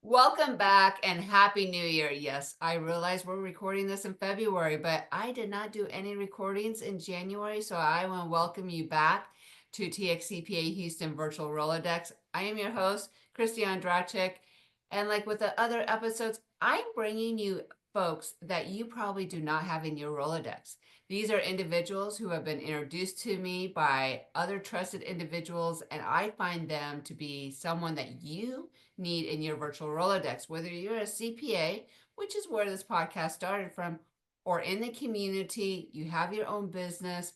Welcome back and Happy New Year. Yes, I realize we're recording this in February, but I did not do any recordings in January, so I want to welcome you back to TXCPA Houston Virtual Rolodex. I am your host, Kristie Andrachik, and like with the other episodes, I'm bringing you folks that you probably do not have in your Rolodex. These are individuals who have been introduced to me by other trusted individuals, and I find them to be someone that you need in your virtual Rolodex, whether you're a CPA, which is where this podcast started from, or in the community, you have your own business.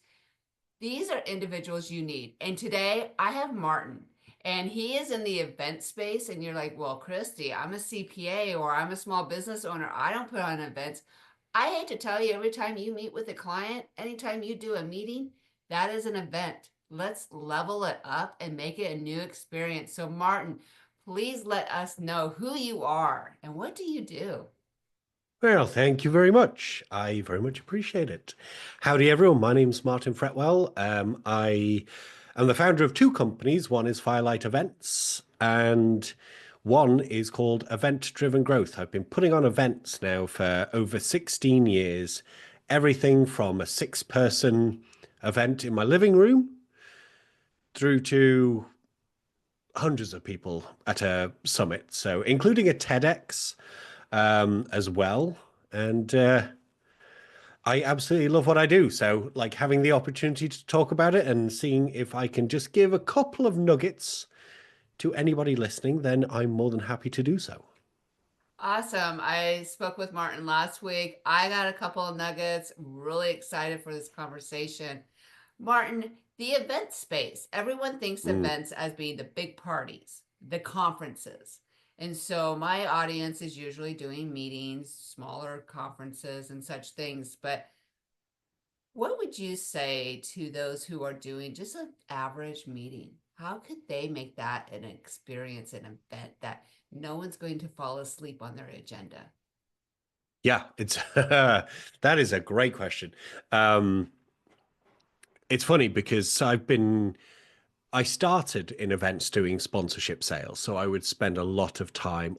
These are individuals you need. And today I have Martin, and he is in the event space. And you're like, well, Kristie, I'm a CPA or I'm a small business owner. I don't put on events. I hate to tell you, every time you meet with a client, anytime you do a meeting, that is an event. Let's level it up and make it a new experience. So, Martin, please let us know who you are and what do you do? Well, thank you very much. I very much appreciate it. Howdy, everyone. My name's Martin Fretwell. I am the founder of two companies. One is Firelight Events, and one is called Event Driven Growth. I've been putting on events now for over 16 years, everything from a six-person event in my living room through to hundreds of people at a summit, so including a TEDx as well. And I absolutely love what I do. So, like having the opportunity to talk about it and seeing if I can just give a couple of nuggets to anybody listening, then I'm more than happy to do so. Awesome. I spoke with Martin last week. I got a couple of nuggets. Really excited for this conversation. Martin, the event space, everyone thinks Mm. events as being the big parties, the conferences. And so my audience is usually doing meetings, smaller conferences, and such things. But what would you say to those who are doing just an average meeting? How could they make that an experience, an event that no one's going to fall asleep on their agenda? Yeah, it's that is a great question. Um, it's funny because I started in events doing sponsorship sales. So I would spend a lot of time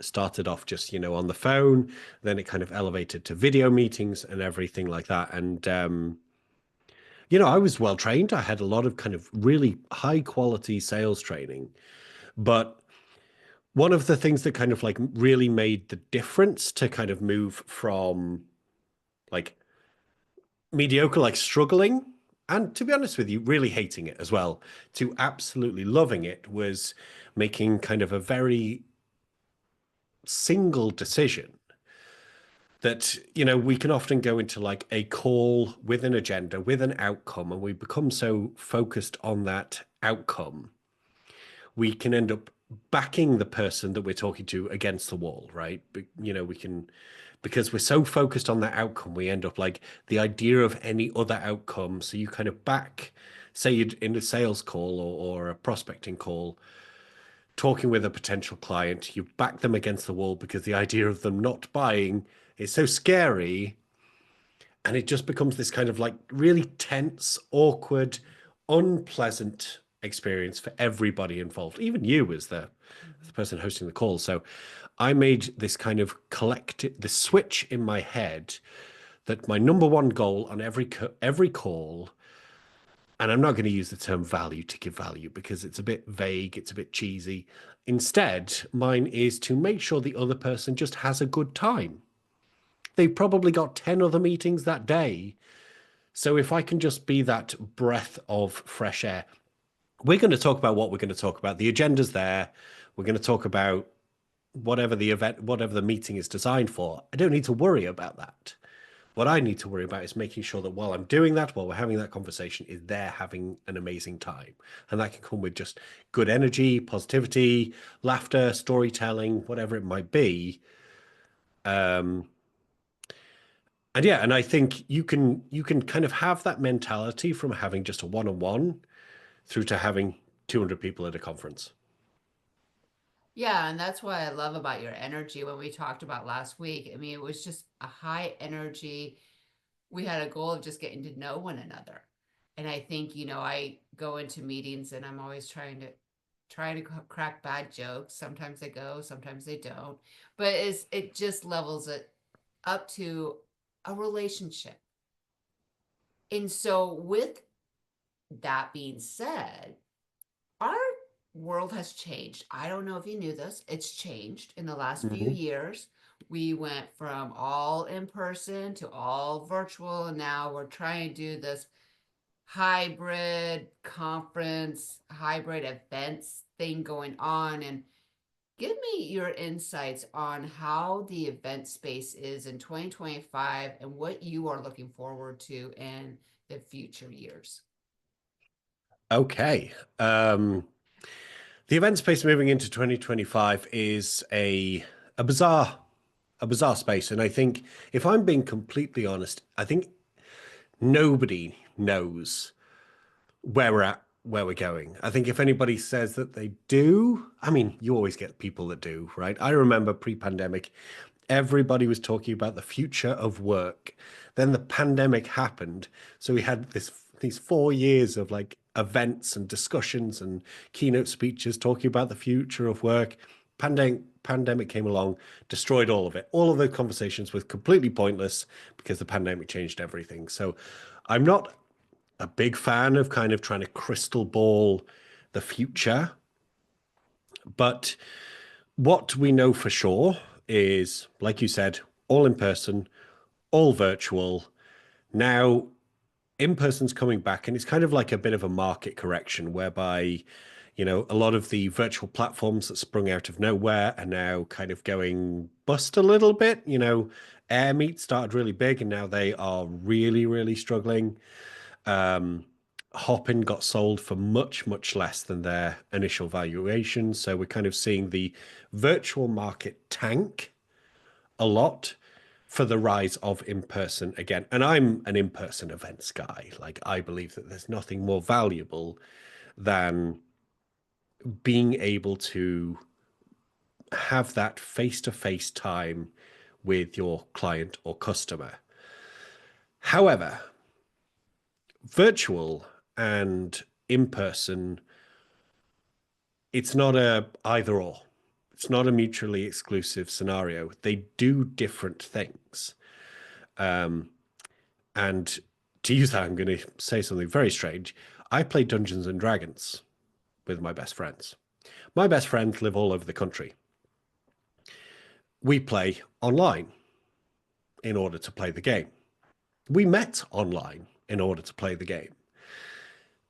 started off just, on the phone, then it kind of elevated to video meetings and everything like that. And, I was well trained. I had a lot of kind of really high quality sales training. But one of the things that kind of like really made the difference to kind of move from like mediocre, like struggling, and to be honest with you, really hating it as well, to absolutely loving it was making kind of a very single decision that, we can often go into like a call with an agenda, with an outcome, and we become so focused on that outcome, we can end up backing the person that we're talking to against the wall, right? But, we can because we're so focused on that outcome, we end up like the idea of any other outcome. So you kind of back, say you're in a sales call or a prospecting call, talking with a potential client, you back them against the wall because the idea of them not buying is so scary. And it just becomes this kind of like really tense, awkward, unpleasant experience for everybody involved, even you as the person hosting the call. So I made this kind of the switch in my head that my number one goal on every call, and I'm not going to use the term value to give value because it's a bit vague, it's a bit cheesy. Instead, mine is to make sure the other person just has a good time. They've probably got 10 other meetings that day. So if I can just be that breath of fresh air, we're going to talk about what we're going to talk about. The agenda's there. We're going to talk about whatever the meeting is designed for. I don't need to worry about that. What I need to worry about is making sure that while I'm doing that, while we're having that conversation, is they're having an amazing time. And that can come with just good energy, positivity, laughter, storytelling, whatever it might be. Um, and yeah, and I think you can kind of have that mentality from having just a one-on-one through to having 200 people at a conference. Yeah, and that's what I love about your energy when we talked about last week. I mean, it was just a high energy. We had a goal of just getting to know one another. And I think, I go into meetings and I'm always trying to try to crack bad jokes. Sometimes they go, sometimes they don't. But it just levels it up to a relationship. And so with that being said, our world has changed. I don't know if you knew this. It's changed in the last few Mhm. years. We went from all in person to all virtual, and now we're trying to do this hybrid conference, hybrid events thing going on. And give me your insights on how the event space is in 2025 and what you are looking forward to in the future years. Okay. The event space moving into 2025 is a bizarre a bizarre space, and I think if I'm being completely honest, I think nobody knows where we're at, where we're going. I think if anybody says that they do, I mean, you always get people that do, right? I remember pre-pandemic, everybody was talking about the future of work. Then the pandemic happened, so we had these 4 years of like events and discussions and keynote speeches talking about the future of work. Pandemic came along, destroyed all of it. All of those conversations were completely pointless because the pandemic changed everything. So I'm not a big fan of kind of trying to crystal ball the future. But what we know for sure is, like you said, all in person, all virtual. Now, in person's coming back, and it's kind of like a bit of a market correction whereby, a lot of the virtual platforms that sprung out of nowhere are now kind of going bust a little bit. Air Meet started really big, and now they are really, really struggling. Um, Hopin got sold for much, much less than their initial valuation. So we're kind of seeing the virtual market tank a lot for the rise of in-person again. And I'm an in-person events guy. Like I believe that there's nothing more valuable than being able to have that face-to-face time with your client or customer. However, virtual and in-person, it's not a either or. It's not a mutually exclusive scenario. They do different things. Um, and to use that, I'm going to say something very strange. I play Dungeons and Dragons with my best friends. My best friends live all over the country. We play online in order to play the game. We met online in order to play the game.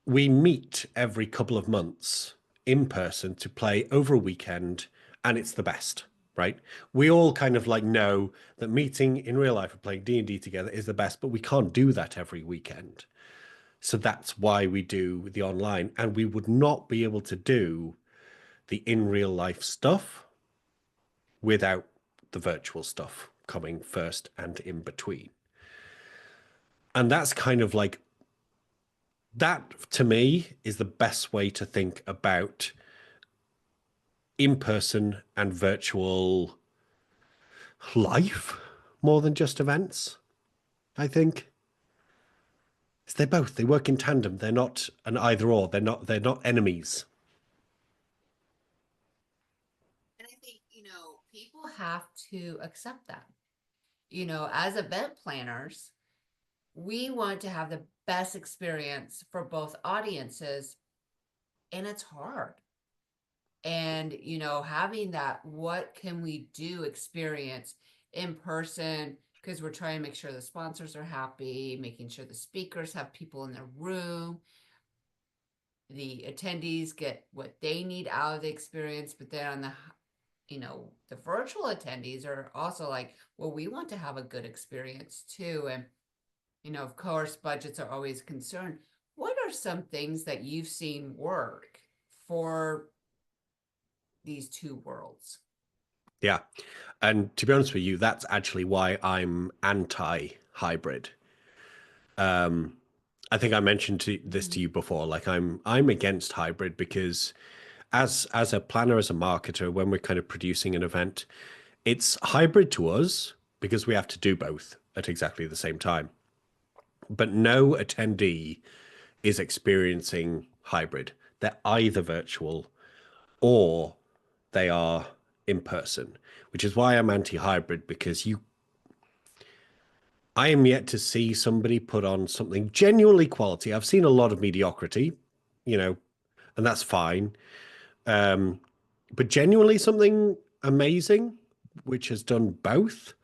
We meet every couple of months in person to play over a weekend, and it's the best, right? We all kind of like know that meeting in real life and playing D&D together is the best, but we can't do that every weekend. So that's why we do the online, and we would not be able to do the in real life stuff without the virtual stuff coming first and in between. And that's kind of like that to me is the best way to think about in person and virtual life more than just events, I think. They're both, they work in tandem. They're not an either or. They're not enemies. And I think, people have to accept that. As event planners, we want to have the best experience for both audiences, and it's hard. And, having that what can we do experience in person, because we're trying to make sure the sponsors are happy, making sure the speakers have people in their room, the attendees get what they need out of the experience. But then on the virtual attendees are also like, well, we want to have a good experience too. And, of course, budgets are always a concern. What are some things that you've seen work for these two worlds? Yeah. And to be honest with you, that's actually why I'm anti-hybrid. Um, I think I mentioned this to Mhm. you before. Like I'm against hybrid because as a planner, as a marketer, when we're kind of producing an event, it's hybrid to us because we have to do both at exactly the same time. But no attendee is experiencing hybrid. They're either virtual or they are in person, which is why I'm anti-hybrid, because I am yet to see somebody put on something genuinely quality. I've seen a lot of mediocrity, you know, and that's fine. Um, but genuinely something amazing, which has done both,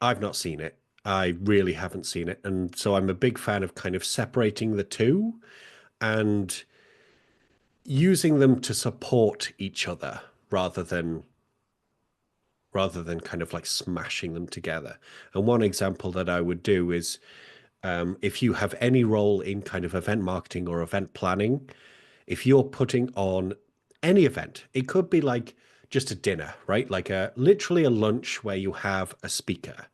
I've not seen it. I really haven't seen it. And so I'm a big fan of kind of separating the two and using them to support each other rather than kind of like smashing them together. And one example that I would do is if you have any role in kind of event marketing or event planning, if you're putting on any event, it could be like just a dinner, right? Like a literally a lunch where you have a speaker.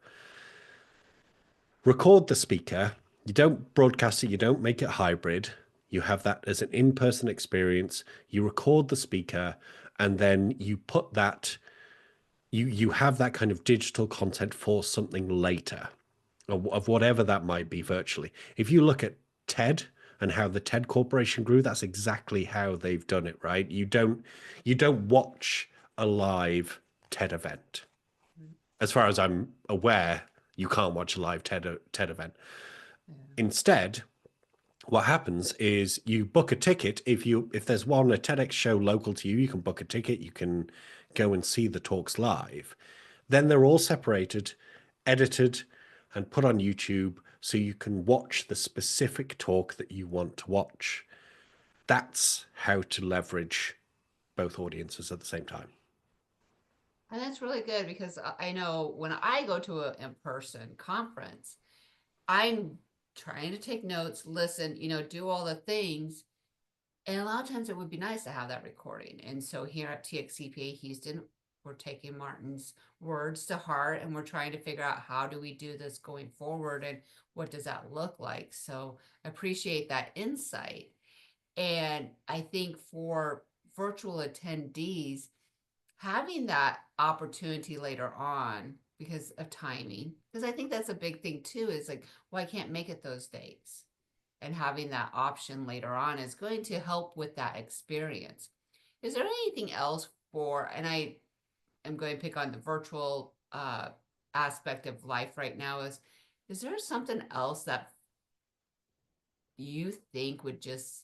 Record the speaker. You don't broadcast it, you don't make it hybrid. You have that as an in-person experience. You record the speaker and then you put that you have that kind of digital content for something later of whatever that might be virtually. If you look at TED and how the TED Corporation grew, that's exactly how they've done it, right? You don't watch a live TED event. As far as I'm aware, you can't watch a live TED event. Yeah. Instead, what happens is you book a ticket. If there's a TEDx show local to you, you can book a ticket, you can go and see the talks live. Then they're all separated, edited, and put on YouTube so you can watch the specific talk that you want to watch. That's how to leverage both audiences at the same time. And that's really good because I know when I go to an in-person conference, I'm trying to take notes, listen, do all the things. And a lot of times it would be nice to have that recording. And so here at TXCPA Houston, we're taking Martin's words to heart and we're trying to figure out how do we do this going forward and what does that look like. So I appreciate that insight. And I think for virtual attendees, having that opportunity later on because of timing, because I think that's a big thing too, is like, well, I can't make it those days. And having that option later on is going to help with that experience. Is there anything else and I am going to pick on the virtual aspect of life right now, is there something else that you think would just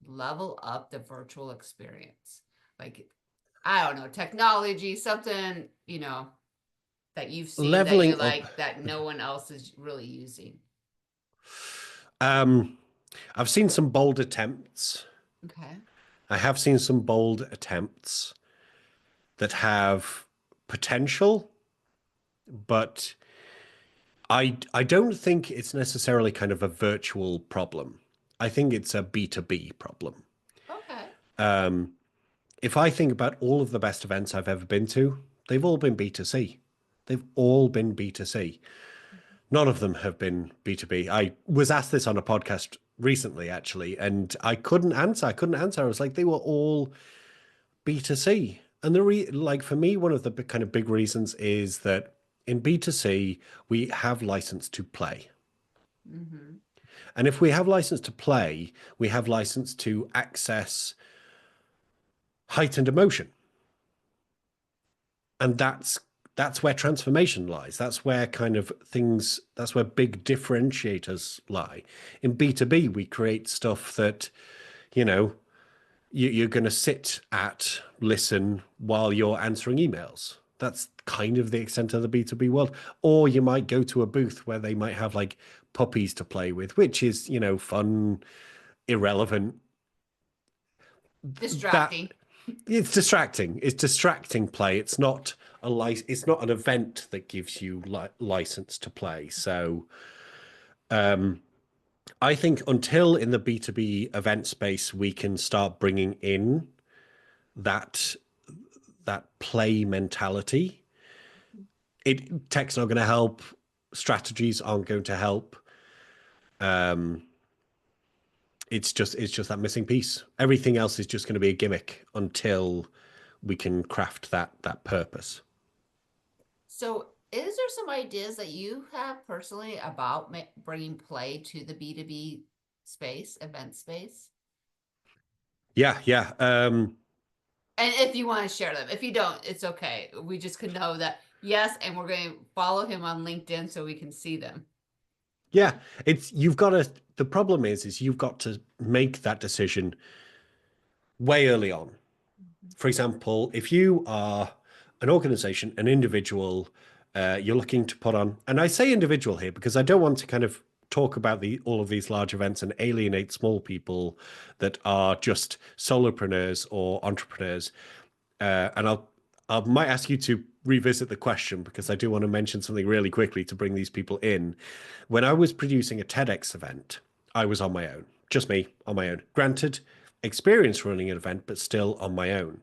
level up the virtual experience? Like, I don't know, technology, something, that you've seen that you Leveling up. like that no one else is really using. Um, I've seen some bold attempts. Okay. I have seen some bold attempts that have potential, but I don't think it's necessarily kind of a virtual problem. I think it's a B2B problem. Okay. If I think about all of the best events I've ever been to, they've all been B2C. They've all been B2C. None of them have been B2B. I was asked this on a podcast recently, actually, and I couldn't answer. I was like, they were all B2C. And like for me, one of the kind of big reasons is that in B2C, we have license to play. Mm-hmm. And if we have license to play, we have license to access heightened emotion. And that's where transformation lies. That's where kind of things, that's where big differentiators lie. In B2B, we create stuff that, you know, you're going to sit at, listen while you're answering emails. That's kind of the extent of the B2B world. Or you might go to a booth where they might have like puppies to play with, which is, fun, irrelevant. That Distracting. it's distracting. It's distracting play. It's not it's not an event that gives you license to play. So I think until in the B2B event space we can start bringing in that play mentality, tech's not going to help. Strategies aren't going to help. It's just that missing piece. Everything else is just going to be a gimmick until we can craft that purpose. So, is there some ideas that you have personally about bringing play to the B2B space, event space? Yeah, yeah. And if you want to share them, if you don't, it's okay. We just can know that yes, and we're going to follow him on LinkedIn so we can see them. Yeah, it's you've got to. The problem is you've got to make that decision way early on. For example, if you are an organization, an individual, you're looking to put on, and I say individual here because I don't want to kind of talk about all of these large events and alienate small people that are just solopreneurs or entrepreneurs. And I might ask you to revisit the question because I do want to mention something really quickly to bring these people in. When I was producing a TEDx event, I was on my own, just me on my own. Granted, experience running an event, but still on my own.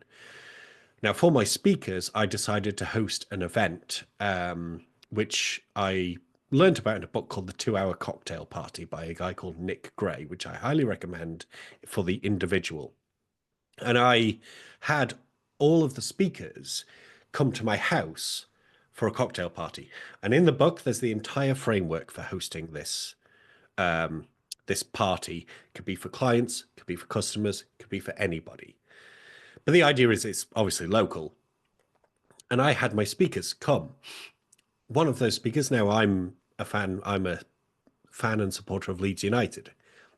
Now, for my speakers, I decided to host an event, which I learned about in a book called The 2 Hour Cocktail Party by a guy called Nick Gray, which I highly recommend for the individual. And I had all of the speakers come to my house for a cocktail party. And in the book, there's the entire framework for hosting this party. It could be for clients, could be for customers, could be for anybody. But the idea is it's obviously local. And I had my speakers come. One of those speakers, now I'm a fan and supporter of Leeds United.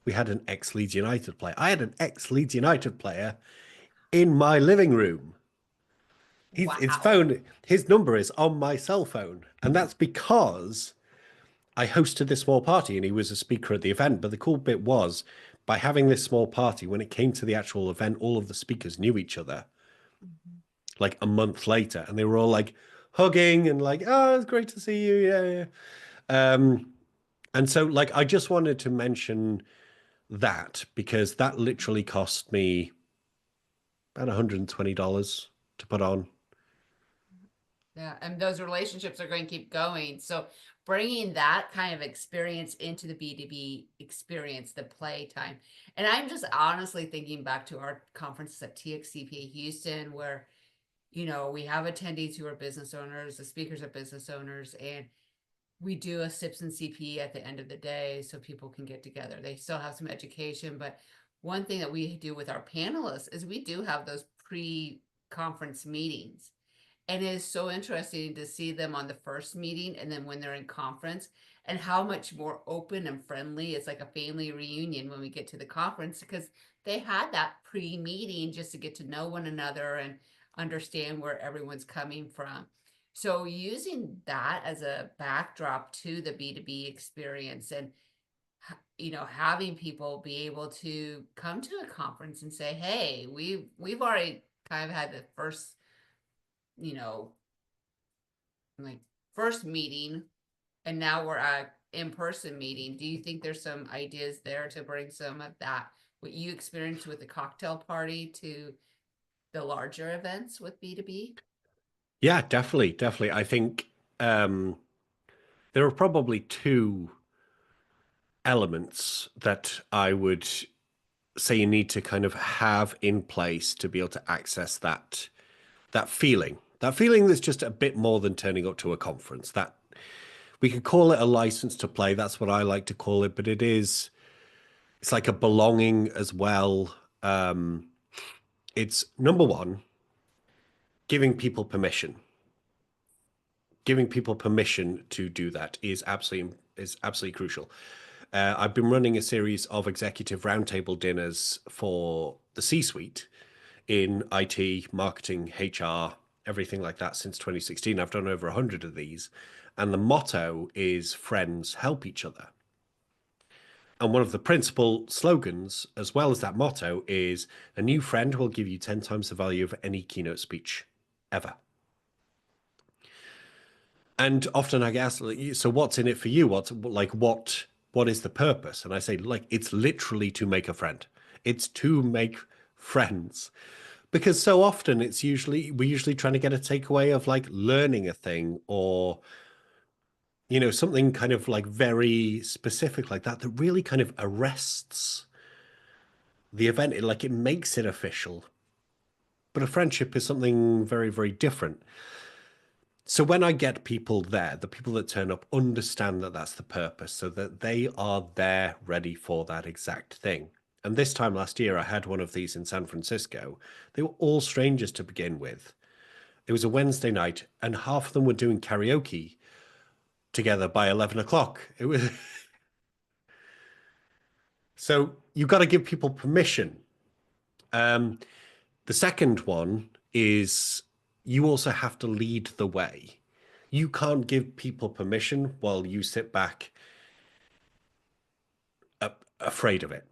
We had an ex Leeds United player. I had an ex Leeds United player in my living room. His Wow. phone, his number is on my cell phone. And that's because I hosted this small party and he was a speaker at the event. But the cool bit was by having this small party, when it came to the actual event, all of the speakers knew each other Mhm. like a month later. And they were all like hugging and like, oh, it's great to see you. Yeah, yeah. And so like I just wanted to mention that because that literally cost me about $120 to put on. Yeah, and those relationships are going to keep going. So bringing that kind of experience into the B2B experience, the playtime. And I'm just honestly thinking back to our conferences at TXCPA Houston, where, we have attendees who are business owners, the speakers are business owners, and we do a SIPS and CP at the end of the day so people can get together. They still have some education, but one thing that we do with our panelists is we do have those pre-conference meetings. And it is so interesting to see them on the first meeting and then when they're in conference and how much more open and friendly. It's like a family reunion when we get to the conference because they had that pre-meeting just to get to know one another and understand where everyone's coming from. So using that as a backdrop to the B2B experience and having people be able to come to a conference and say, "Hey, we've already kind of had the first, you know, like first meeting and now we're at in-person meeting." Do you think there's some ideas there to bring some of that, what you experienced with the cocktail party, to the larger events with B2B? Yeah, definitely, definitely. I think um, there are probably two elements that I would say you need to kind of have in place to be able to access that feeling. That feeling that's just a bit more than turning up to a conference. That we could call it a license to play. That's what I like to call it, but it's like a belonging as well. It's number one, giving people permission. Giving people permission to do that is absolutely crucial. I've been running a series of executive roundtable dinners for the C-suite in IT, marketing, HR, everything like that since 2016. I've done over 100 of these. And the motto is friends help each other. And one of the principal slogans, as well as that motto, is a new friend will give you 10 times the value of any keynote speech ever. And often I guess, so what's in it for you? What is the purpose? And I say, like, it's literally to make a friend. It's to make friends. Because so often we're usually trying to get a takeaway of like learning a thing or, something kind of like very specific like that really kind of arrests the event. It makes it official. But a friendship is something very, very different. So when I get people there, the people that turn up understand that that's the purpose, so that they are there ready for that exact thing. And this time last year, I had one of these in San Francisco. They were all strangers to begin with. It was a Wednesday night, and half of them were doing karaoke together by 11 o'clock. It was so you've got to give people permission. Um, the second one is you also have to lead the way. You can't give people permission while you sit back afraid of it.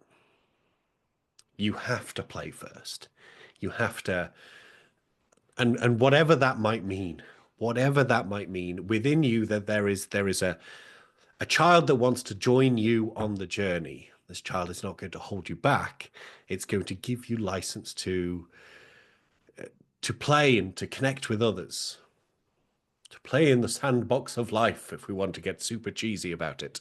You have to play first. You have to, and whatever that might mean within you, that there is a child that wants to join you on the journey. This child is not going to hold you back. It's going to give you license to play and to connect with others, to play in the sandbox of life, if we want to get super cheesy about it.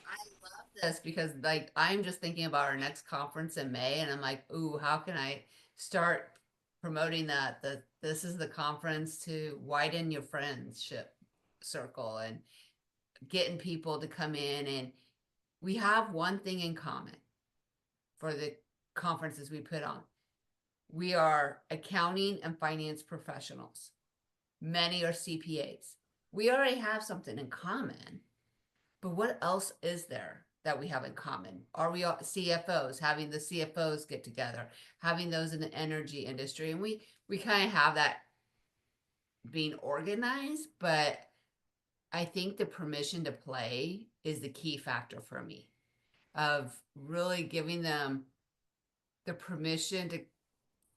I love this because like I'm just thinking about our next conference in May and I'm like, ooh, how can I start promoting that this is the conference to widen your friendship circle and getting people to come in, and we have one thing in common for the conferences we put on. We are accounting and finance professionals. Many are CPAs. We already have something in common. But what else is there that we have in common? Are we all CFOs, having the CFOs get together, having those in the energy industry? And we kind of have that being organized, but I think the permission to play is the key factor for me of really giving them the permission to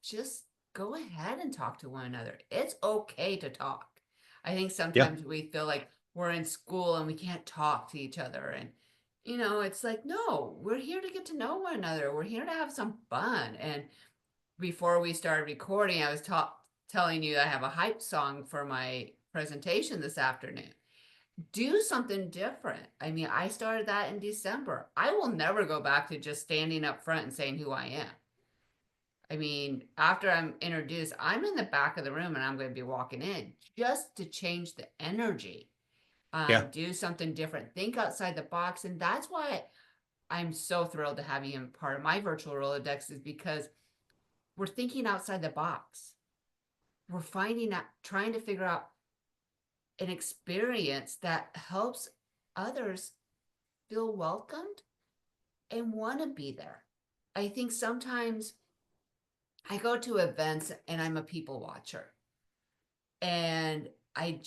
just go ahead and talk to one another. It's okay to talk. I think Yeah. sometimes we feel like we're in school and we can't talk to each other. And, it's like, no, we're here to get to know one another. We're here to have some fun. And before we started recording, I was telling you I have a hype song for my presentation this afternoon. Do something different. I mean, I started that in December. I will never go back to just standing up front and saying who I am. I mean, after I'm introduced, I'm in the back of the room and I'm going to be walking in just to change the energy, Yeah. do something different, think outside the box. And that's why I'm so thrilled to have you in part of my virtual Rolodex, is because we're thinking outside the box. We're finding out, trying to figure out an experience that helps others feel welcomed and want to be there. I think sometimes I go to events and I'm a people watcher. And I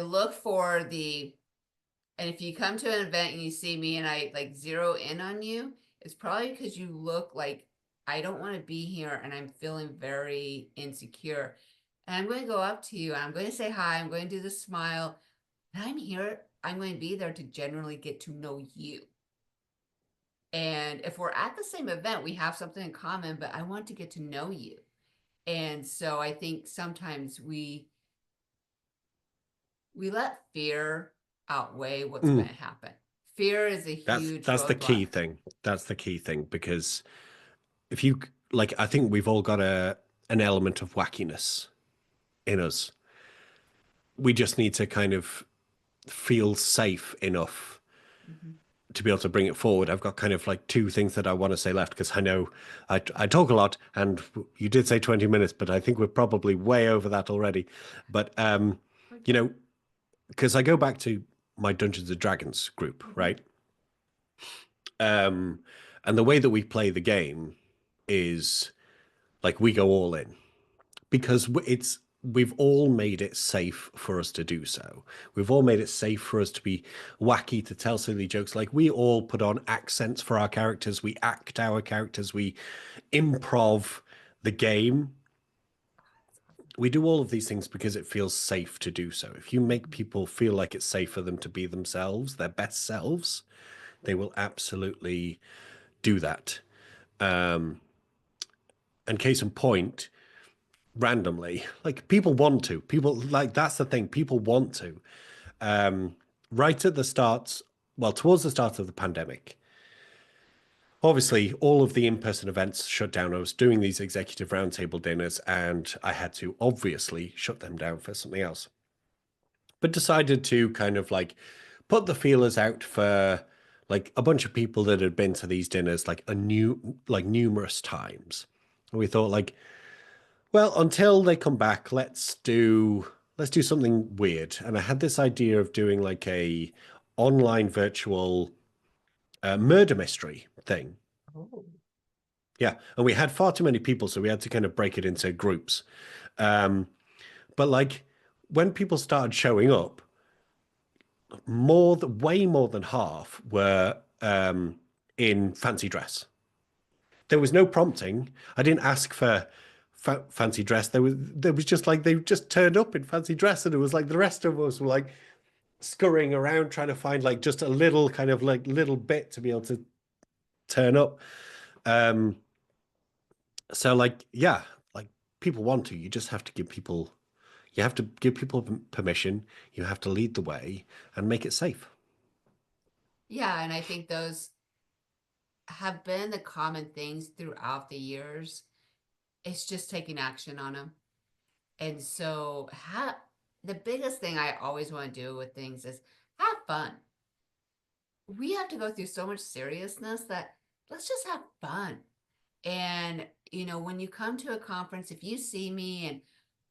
look for and if you come to an event and you see me and I like zero in on you, it's probably because you look like I don't want to be here and I'm feeling very insecure. And I'm going to go up to you and I'm going to say hi. I'm going to do the smile. And I'm here. I'm going to be there to generally get to know you. And if we're at the same event, we have something in common, but I want to get to know you. And so I think sometimes we let fear outweigh what's going Mm. to happen. Fear is a huge That's the roadblock. key thing. That's the key thing, because if you like, I think we've all got an element of wackiness in us. We just need to kind of feel safe enough Mhm. to be able to bring it forward. I've got kind of like two things that I want to say left, because I know I talk a lot, and you did say 20 minutes, but I think we're probably way over that already. But you know, because I go back to my Dungeons and Dragons group, Mhm. right? Um, and the way that we play the game is like we go all in, because we've all made it safe for us to do so. We've all made it safe for us to be wacky, to tell silly jokes. Like, we all put on accents for our characters, we act our characters, we improv the game. We do all of these things because it feels safe to do so. If you make Mhm. people feel like it's safe for them to be themselves, their best selves, they will absolutely do that. Um, and case in point, randomly, like, people like, that's the thing, people want to. Right at the start, well, towards the start of the pandemic, obviously all of the in-person events shut down. I was doing these executive roundtable dinners and I had to obviously shut them down for something else, but decided to kind of like put the feelers out for like a bunch of people that had been to these dinners like numerous times. And we thought like, well, until they come back, let's do something weird. And I had this idea of doing like a online virtual murder mystery thing. Oh. Yeah, and we had far too many people, so we had to kind of break it into groups. Um, but like when people started showing up, way more than half were in fancy dress. There was no prompting. I didn't ask for fancy dress. There was just like they just turned up in fancy dress, and it was like the rest of us were like scurrying around trying to find like just a little kind of like little bit to be able to turn up. Um, so like yeah, like people want to. You just have to give people. You have to give people permission. You have to lead the way and make it safe. Yeah, and I think those have been the common things throughout the years. It's just taking action on them. And so, the biggest thing I always want to do with things is have fun. We have to go through so much seriousness that let's just have fun. And, when you come to a conference, if you see me and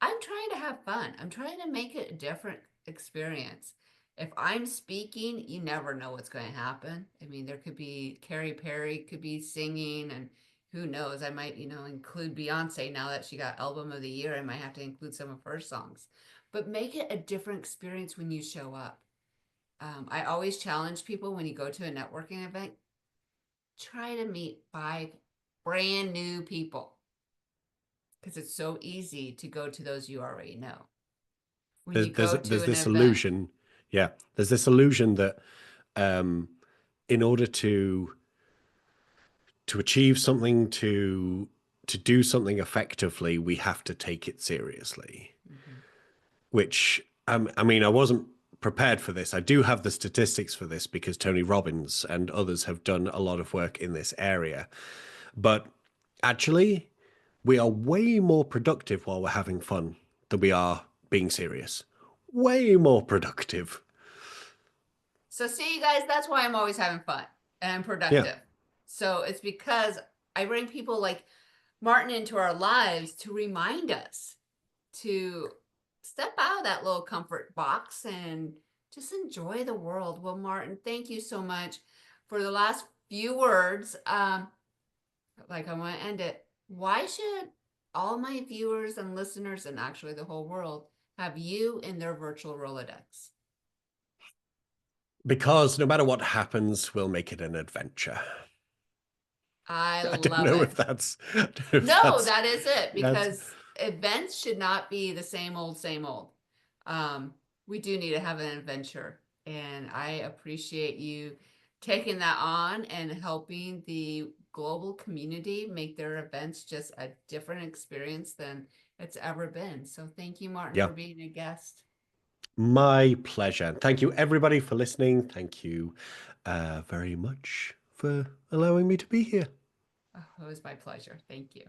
I'm trying to have fun, I'm trying to make it a different experience. If I'm speaking, you never know what's going to happen. I mean, there could be Carrie Perry could be singing, and who knows? I might, include Beyonce now that she got Album of the Year. I might have to include some of her songs, but make it a different experience when you show up. I always challenge people when you go to a networking event, try to meet 5 brand new people because it's so easy to go to those you already know. When There's you there's go to there's an this event, illusion, yeah. There's this illusion that um, in order to achieve something, to do something effectively, we have to take it seriously. mhm. Which I mean, I wasn't prepared for this. I do have the statistics for this because Tony Robbins and others have done a lot of work in this area. But actually, we are way more productive while we're having fun than we are being serious. Way more productive. So see, you guys, that's why I'm always having fun and I'm Yeah. productive. So it's because I bring people like Martin into our lives to remind us to step out of that little comfort box and just enjoy the world. Well, Martin, thank you so much for the last few words. Like I want to end it. Why should all my viewers and listeners, and actually the whole world, have you in their virtual Rolodex? Because no matter what happens, we'll make it an adventure. I I don't love know it. if that's, I don't know if No, that is it that's, because events should not be the same old, same old. Um, we do need to have an adventure, and I appreciate you taking that on and helping the global community make their events just a different experience than it's ever been. So thank you, Martin, yeah, for being a guest. my pleasure. Thank you, everybody, for listening. Thank you very much for allowing me to be here. Oh, it was my pleasure. Thank you.